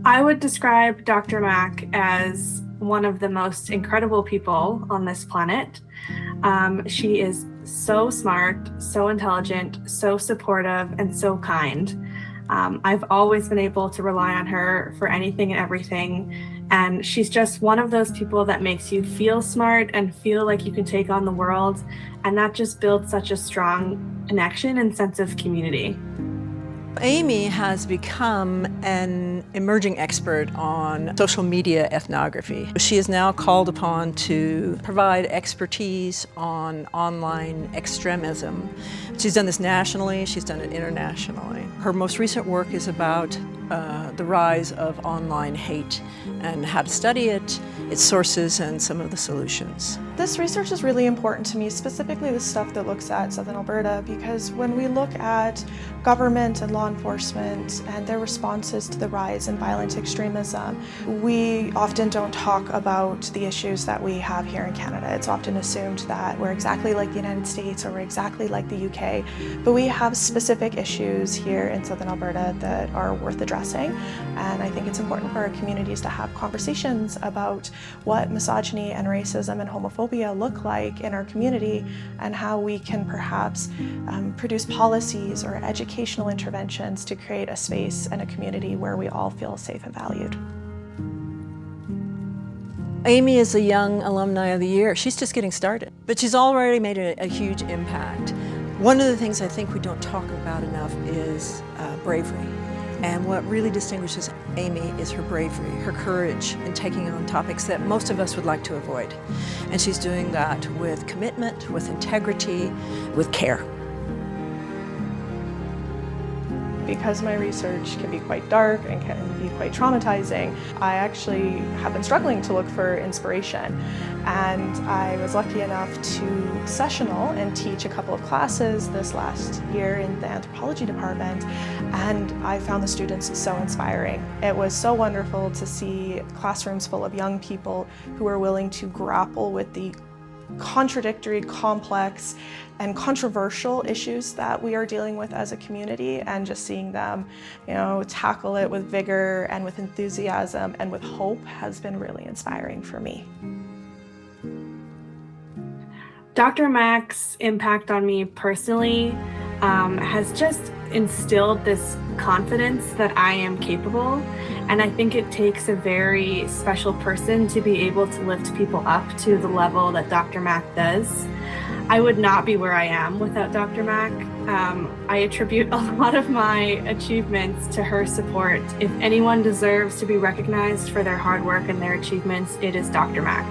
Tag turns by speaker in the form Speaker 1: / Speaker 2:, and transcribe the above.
Speaker 1: I would describe Dr. Mack as one of the most incredible people on this planet. She is so smart, so intelligent, so supportive, and so kind. I've always been able to rely on her for anything and everything. And she's just one of those people that makes you feel smart and feel like you can take on the world. And that just builds such a strong connection and sense of community.
Speaker 2: Amy has become an emerging expert on social media ethnography. She is now called upon to provide expertise on online extremism. She's done this nationally, she's done it internationally. Her most recent work is about the rise of online hate and how to study it, its sources, and some of the solutions.
Speaker 3: This research is really important to me, specifically the stuff that looks at Southern Alberta, because when we look at government and law enforcement and their responses to the rise in violent extremism, we often don't talk about the issues that we have here in Canada. It's often assumed that we're exactly like the United States or we're exactly like the UK, but we have specific issues here in Southern Alberta that are worth addressing. And I think it's important for our communities to have conversations about what misogyny and racism and homophobia look like in our community and how we can perhaps produce policies or educational interventions to create a space and a community where we all feel safe and valued.
Speaker 2: Amy is a Young Alumni of the Year. She's just getting started, but she's already made a huge impact. One of the things I think we don't talk about enough is bravery. And what really distinguishes Amy is her bravery, her courage in taking on topics that most of us would like to avoid. And she's doing that with commitment, with integrity, with care.
Speaker 3: Because my research can be quite dark and can be quite traumatizing, I actually have been struggling to look for inspiration. And I was lucky enough to sessional and teach a couple of classes this last year in the anthropology department, and I found the students so inspiring. It was so wonderful to see classrooms full of young people who were willing to grapple with the contradictory, complex, and controversial issues that we are dealing with as a community, and just seeing them, tackle it with vigor and with enthusiasm and with hope has been really inspiring for me.
Speaker 1: Dr. Mack's impact on me personally has just instilled this confidence that I am capable. And I think it takes a very special person to be able to lift people up to the level that Dr. Mack does. I would not be where I am without Dr. Mack. I attribute a lot of my achievements to her support. If anyone deserves to be recognized for their hard work and their achievements, it is Dr. Mack.